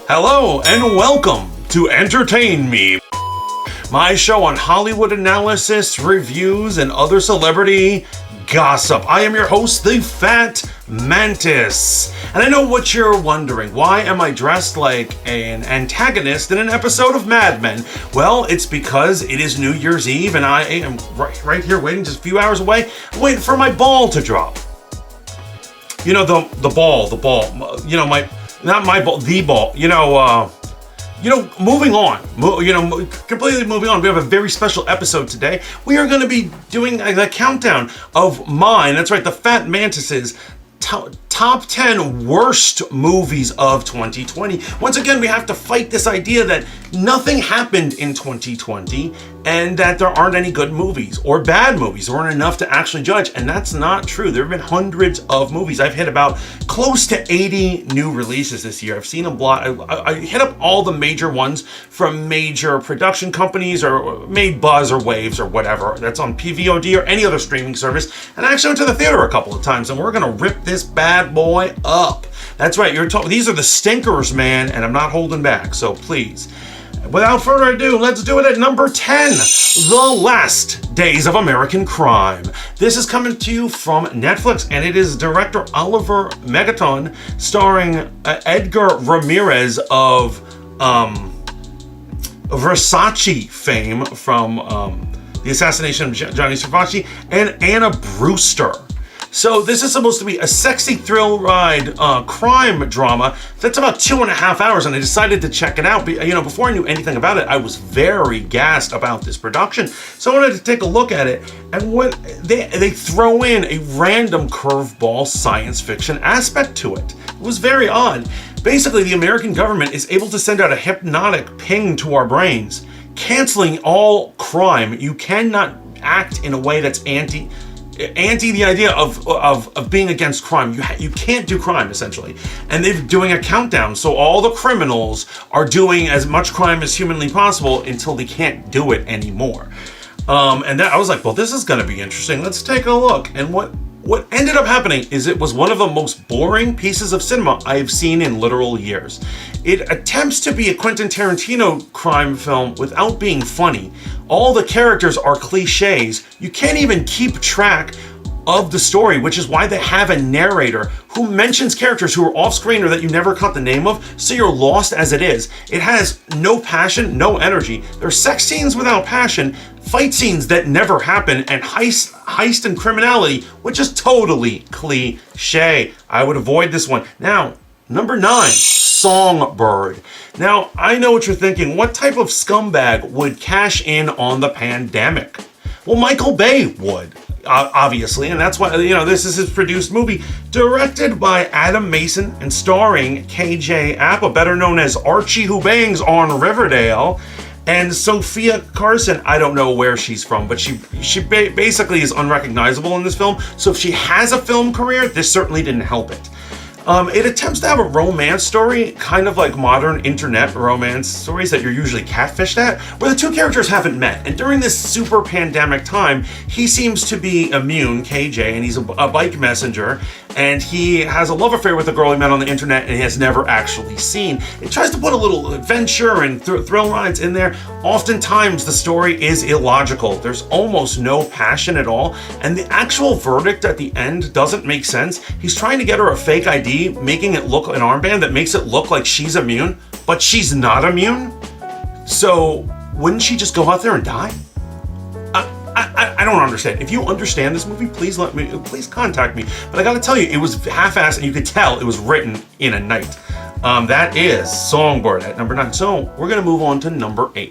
Hello and welcome to Entertain Me, my show on Hollywood analysis, reviews, and other celebrity gossip. I am your host, the Fat Mantis. And I know what you're wondering. Why am I dressed like an antagonist in an episode of Mad Men? Well, it's because it is New Year's Eve and I am right here waiting just a few hours away, waiting for my ball to drop. You know, the ball, you know, not my ball, the ball, moving on, completely moving on. We have a very special episode today. We are going to be doing a countdown of mine. That's right, the Fat Mantis's top 10 worst movies of 2020. Once again, we have to fight this idea that nothing happened in 2020 and that there aren't any good movies or bad movies. There weren't enough to actually judge, and that's not true. There have been hundreds of movies. I've hit about close to 80 new releases this year. I've seen a lot. I hit up all the major ones from major production companies or made buzz or waves or whatever that's on PVOD or any other streaming service. And I actually went to the theater a couple of times, and we're gonna rip this bad boy up. That's right, these are the stinkers, man, and I'm not holding back, so please. Without further ado, let's do it at number 10, The Last Days of American Crime. This is coming to you from Netflix, and it is director Oliver Megaton, starring Edgar Ramirez of Versace fame from the assassination of Johnny Versace, and Anna Brewster. So this is supposed to be a sexy thrill ride crime drama that's about 2.5 hours, and I decided to check it out. But, before I knew anything about it, I was very gassed about this production. So I wanted to take a look at it, and what they throw in a random curveball science fiction aspect to it. It was very odd. Basically, the American government is able to send out a hypnotic ping to our brains, canceling all crime. You cannot act in a way that's anti the idea of being against crime. You can't do crime, essentially. And they're doing a countdown, so all the criminals are doing as much crime as humanly possible until they can't do it anymore. And I was like, well, this is going to be interesting. Let's take a look. And what ended up happening is it was one of the most boring pieces of cinema I've seen in literal years. It attempts to be a Quentin Tarantino crime film without being funny. All the characters are cliches. You can't even keep track of the story, which is why they have a narrator who mentions characters who are off screen or that you never caught the name of, so you're lost as it is. It has no passion, no energy. There are sex scenes without passion, fight scenes that never happen, and heist and criminality, which is totally cliche. I would avoid this one. Now, number 9, Songbird. Now, I know what you're thinking. What type of scumbag would cash in on the pandemic? Well, Michael Bay would. Obviously, and that's why, this is his produced movie, directed by Adam Mason and starring KJ Apa, better known as Archie Who Bangs on Riverdale, and Sophia Carson. I don't know where she's from, but she basically is unrecognizable in this film, so if she has a film career, this certainly didn't help it. It attempts to have a romance story, kind of like modern internet romance stories that you're usually catfished at, where the two characters haven't met. And during this super pandemic time, he seems to be immune, KJ, and he's a bike messenger, and he has a love affair with a girl he met on the internet and he has never actually seen. It tries to put a little adventure and thrill rides in there. Oftentimes, the story is illogical. There's almost no passion at all, and the actual verdict at the end doesn't make sense. He's trying to get her a fake ID, making it look an armband that makes it look like she's immune, but she's not immune. So wouldn't she just go out there and die? I don't understand. If you understand this movie, please contact me. But I gotta tell you, it was half-assed, and you could tell it was written in a night. That is Songbird at number 9. So we're gonna move on to number 8,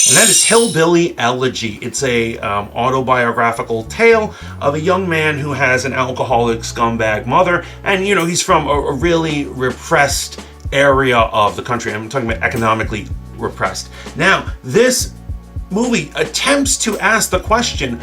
and that is Hillbilly Elegy. It's a autobiographical tale of a young man who has an alcoholic scumbag mother, and he's from a really repressed area of the country. I'm talking about economically repressed. Now, this movie attempts to ask the question,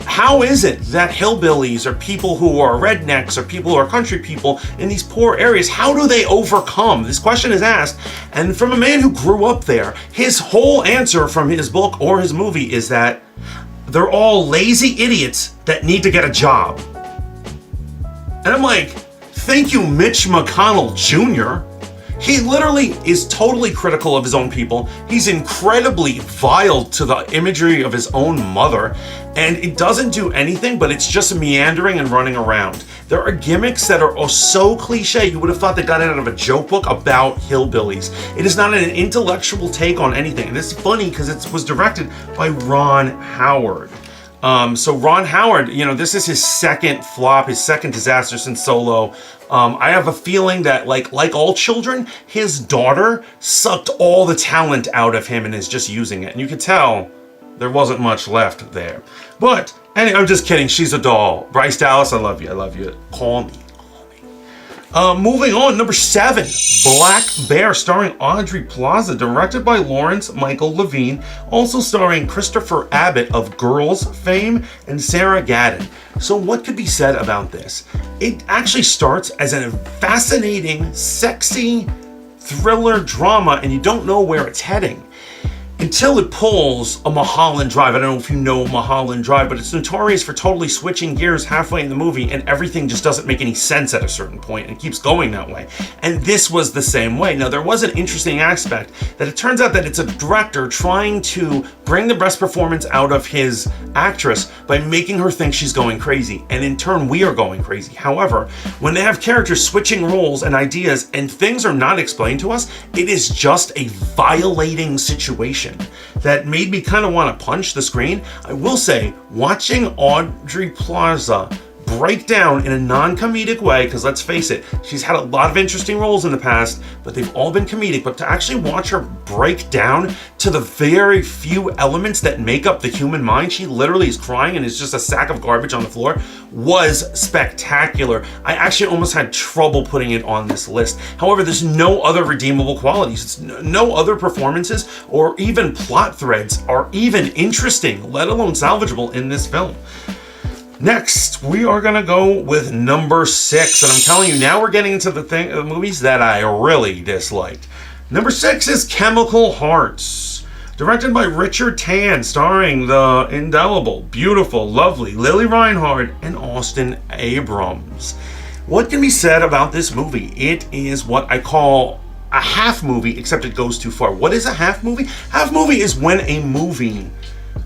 how is it that hillbillies or people who are rednecks or people who are country people in these poor areas, how do they overcome? This question is asked, and from a man who grew up there, his whole answer from his book or his movie is that they're all lazy idiots that need to get a job. And I'm like, thank you, Mitch McConnell Jr. He literally is totally critical of his own people. He's incredibly vile to the imagery of his own mother, and it doesn't do anything, but it's just meandering and running around. There are gimmicks that are so cliche, you would have thought they got it out of a joke book about hillbillies. It is not an intellectual take on anything, and it's funny because it was directed by Ron Howard. So Ron Howard, you know, this is his second flop, his second disaster since Solo. I have a feeling that, like all children, his daughter sucked all the talent out of him and is just using it. And you could tell there wasn't much left there. But, anyway, I'm just kidding. She's a doll. Bryce Dallas, I love you. I love you. Call me. Moving on, number 7, Black Bear, starring Audrey Plaza, directed by Lawrence Michael Levine, also starring Christopher Abbott of Girls fame and Sarah Gadon. So what could be said about this? It actually starts as a fascinating, sexy thriller drama, and you don't know where it's heading until it pulls a Mulholland Drive. I don't know if you know Mulholland Drive, but it's notorious for totally switching gears halfway in the movie, and everything just doesn't make any sense at a certain point, and it keeps going that way. And this was the same way. Now, there was an interesting aspect that it turns out that it's a director trying to bring the best performance out of his actress by making her think she's going crazy, and in turn, we are going crazy. However, when they have characters switching roles and ideas and things are not explained to us, it is just a violating situation that made me kind of want to punch the screen. I will say, watching Audrey Plaza break down in a non-comedic way, because let's face it, she's had a lot of interesting roles in the past, but they've all been comedic, but to actually watch her break down to the very few elements that make up the human mind, she literally is crying and is just a sack of garbage on the floor, was spectacular. I actually almost had trouble putting it on this list. However, there's no other redeemable qualities. No other performances or even plot threads are even interesting, let alone salvageable in this film. Next, we are gonna go with number 6, and I'm telling you, now we're getting into the movies that I really disliked. Number 6 is Chemical Hearts, directed by Richard Tan, starring the indelible, beautiful, lovely Lily Reinhardt and Austin Abrams. What can be said about this movie? It is what I call a half movie, except it goes too far. What is a half movie? Half movie is when a movie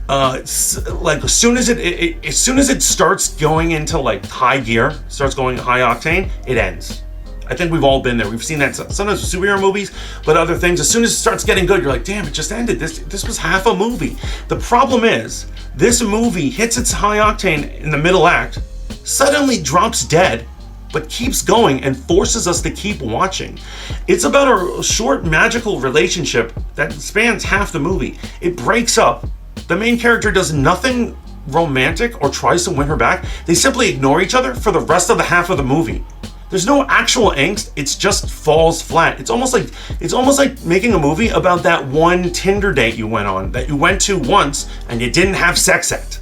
like as soon as it starts going into like high gear, starts going high octane, it ends. I think we've all been there. We've seen that sometimes with superhero movies, but other things. As soon as it starts getting good, you're like, damn, it just ended. This was half a movie. The problem is, this movie hits its high octane in the middle act, suddenly drops dead, but keeps going and forces us to keep watching. It's about a short magical relationship that spans half the movie. It breaks up. The main character does nothing romantic or tries to win her back. They simply ignore each other for the rest of the half of the movie. There's no actual angst. It just falls flat. It's almost like making a movie about that one Tinder date you went on, that you went to once and you didn't have sex at,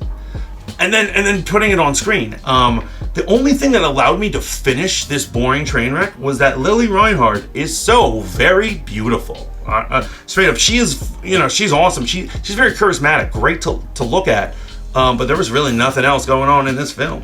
and then putting it on screen. The only thing that allowed me to finish this boring train wreck was that Lily Reinhardt is so very beautiful. Straight up, she is, she's awesome. She's very charismatic, great to look at. But there was really nothing else going on in this film.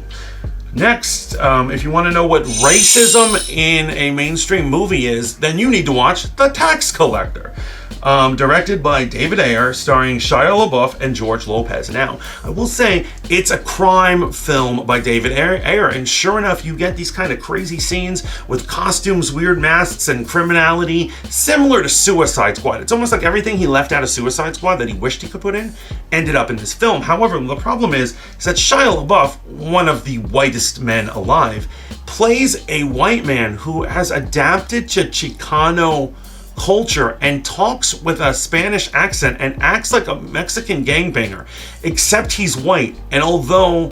Next, if you want to know what racism in a mainstream movie is, then you need to watch The Tax Collector. Directed by David Ayer, starring Shia LaBeouf and George Lopez. Now, I will say, it's a crime film by David Ayer, and sure enough, you get these kind of crazy scenes with costumes, weird masks, and criminality, similar to Suicide Squad. It's almost like everything he left out of Suicide Squad that he wished he could put in, ended up in this film. However, the problem is that Shia LaBeouf, one of the whitest men alive, plays a white man who has adapted to Chicano culture and talks with a Spanish accent and acts like a Mexican gangbanger, except he's white. And although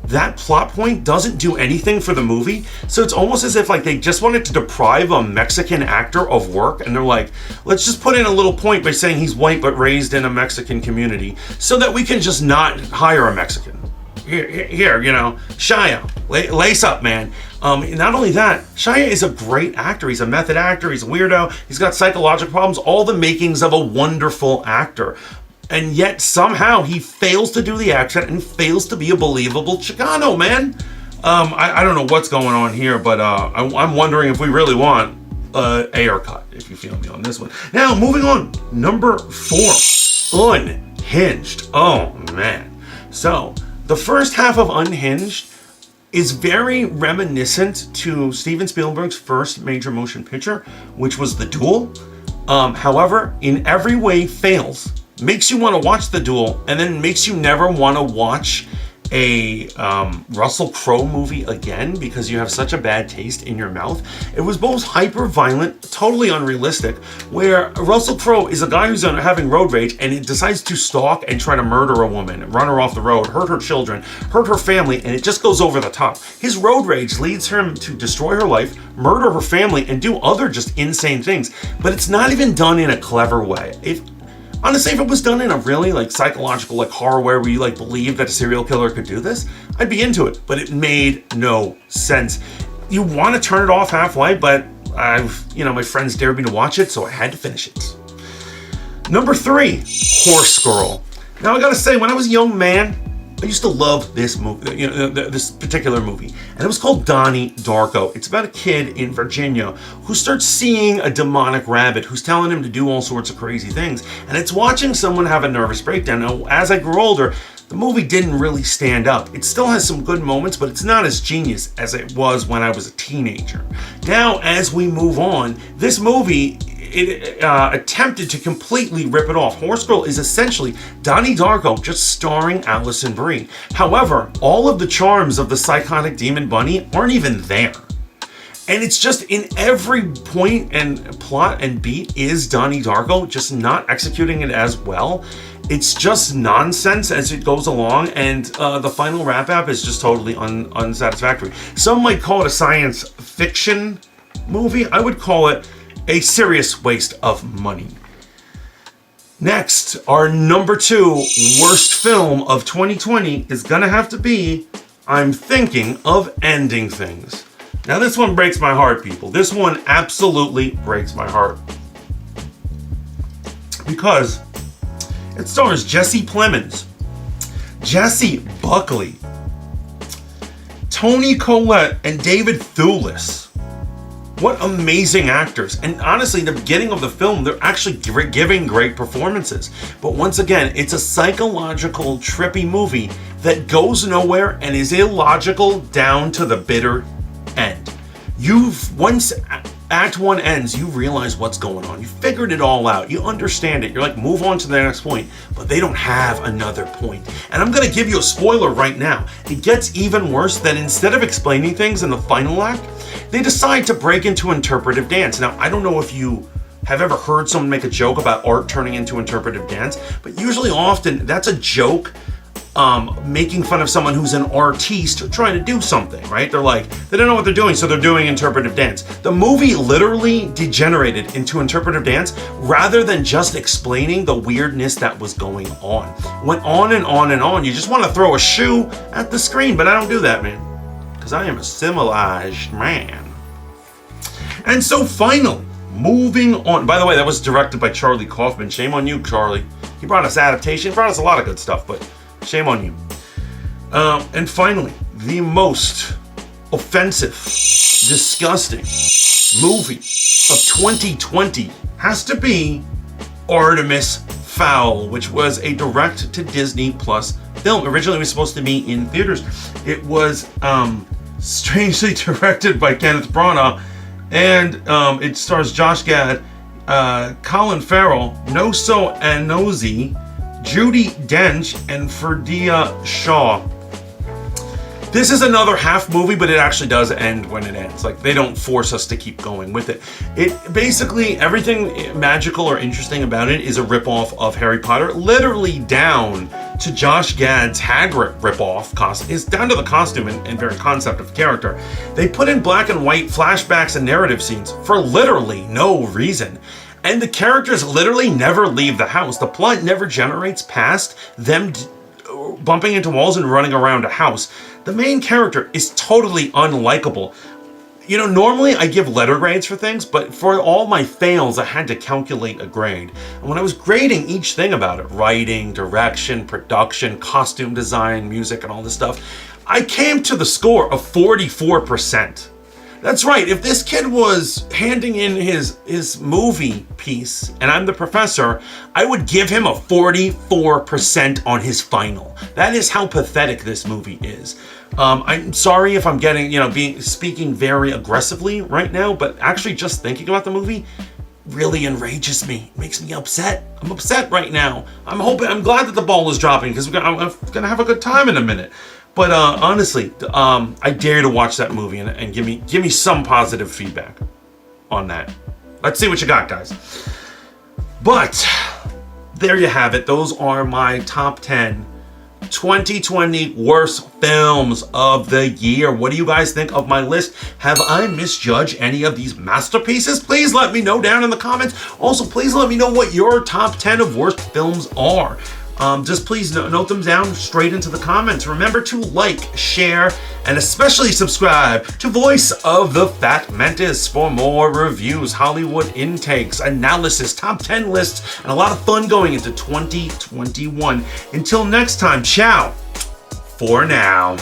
that plot point doesn't do anything for the movie, so it's almost as if like they just wanted to deprive a Mexican actor of work, and they're like, let's just put in a little point by saying he's white but raised in a Mexican community so that we can just not hire a Mexican. Here, Shia, lace up, man. Not only that, Shia is a great actor. He's a method actor. He's a weirdo. He's got psychological problems. All the makings of a wonderful actor. And yet, somehow, he fails to do the accent and fails to be a believable Chicano, man. I don't know what's going on here, but I'm wondering if we really want A or cut, if you feel me on this one. Now, moving on. Number 4, Unhinged. Oh, man. So, the first half of Unhinged is very reminiscent to Steven Spielberg's first major motion picture, which was The Duel. However, in every way fails. Makes you want to watch The Duel, and then makes you never want to watch a Russell Crowe movie again because you have such a bad taste in your mouth. It was both hyper violent, totally unrealistic, where Russell Crowe is a guy who's having road rage and he decides to stalk and try to murder a woman, run her off the road, hurt her children, hurt her family, and it just goes over the top. His road rage leads him to destroy her life, murder her family, and do other just insane things, but it's not even done in a clever way. Honestly, if it was done in a really psychological horror where we believe that a serial killer could do this, I'd be into it. But it made no sense. You want to turn it off halfway, but my friends dared me to watch it, so I had to finish it. Number 3, Horse Girl. Now I gotta say, when I was a young man, I used to love this movie, this particular movie, and it was called Donnie Darko. It's about a kid in Virginia who starts seeing a demonic rabbit who's telling him to do all sorts of crazy things, and it's watching someone have a nervous breakdown. Now, as I grew older, the movie didn't really stand up. It still has some good moments, but it's not as genius as it was when I was a teenager. Now, as we move on, this movie, it attempted to completely rip it off. Horse Girl is essentially Donnie Darko just starring Alison Brie. However, all of the charms of the psychotic demon bunny aren't even there. And it's just in every point and plot and beat is Donnie Darko, just not executing it as well. It's just nonsense as it goes along, and the final wrap-up is just totally unsatisfactory. Some might call it a science fiction movie. I would call it a serious waste of money. Next, our number 2 worst film of 2020 is gonna have to be I'm Thinking of Ending Things. Now this one breaks my heart, people. This one absolutely breaks my heart. Because it stars Jesse Plemons, Jesse Buckley, Toni Collette, and David Thewlis. What amazing actors. And honestly, the beginning of the film, they're actually giving great performances. But once again, it's a psychological, trippy movie that goes nowhere and is illogical down to the bitter end. Once Act 1 ends, you realize what's going on. You figured it all out. You understand it. You're like, move on to the next point. But they don't have another point. And I'm going to give you a spoiler right now. It gets even worse that instead of explaining things in the final act, they decide to break into interpretive dance. Now, I don't know if you have ever heard someone make a joke about art turning into interpretive dance, but usually often that's a joke making fun of someone who's an artiste trying to do something, right? They're like, they don't know what they're doing, so they're doing interpretive dance. The movie literally degenerated into interpretive dance rather than just explaining the weirdness that was going on. Went on and on and on. You just want to throw a shoe at the screen, but I don't do that, man. Because I am a civilized man. And so finally, moving on. By the way, that was directed by Charlie Kaufman. Shame on you, Charlie. He brought us adaptation. He brought us a lot of good stuff, but shame on you. And finally, the most offensive, disgusting movie of 2020 has to be Artemis Fowl, which was a direct-to-Disney Plus film. Originally, it was supposed to be in theaters. It was strangely directed by Kenneth Branagh, and it stars Josh Gad, Colin Farrell, Noso Anozie, Judi Dench, and Ferdia Shaw. This is another half movie, but it actually does end when it ends. Like, they don't force us to keep going with it. It basically, everything magical or interesting about it is a ripoff of Harry Potter, literally down to Josh Gad's Hagrid ripoff costume. It's down to the costume and very concept of the character. They put in black and white flashbacks and narrative scenes for literally no reason. And the characters literally never leave the house. The plot never generates past them bumping into walls and running around a house. The main character is totally unlikable. You know, normally I give letter grades for things, but for all my fails, I had to calculate a grade. And when I was grading each thing about it, writing, direction, production, costume design, music, and all this stuff, I came to the score of 44%. That's right. If this kid was handing in his movie piece and I'm the professor, I would give him a 44% on his final. That is how pathetic this movie is. I'm sorry if I'm getting, speaking very aggressively right now, but actually just thinking about the movie really enrages me. It makes me upset. I'm upset right now. I'm glad that the ball is dropping because I'm gonna have a good time in a minute. But honestly, I dare you to watch that movie and give me some positive feedback on that. Let's see what you got, guys. But there you have it. Those are my top 10 2020 worst films of the year. What do you guys think of my list? Have I misjudged any of these masterpieces? Please let me know down in the comments. Also, please let me know what your top 10 of worst films are. Just please note them down straight into the comments. Remember to like, share, and especially subscribe to Voice of the Fat Mantis for more reviews, Hollywood intakes, analysis, top 10 lists, and a lot of fun going into 2021. Until next time, ciao for now.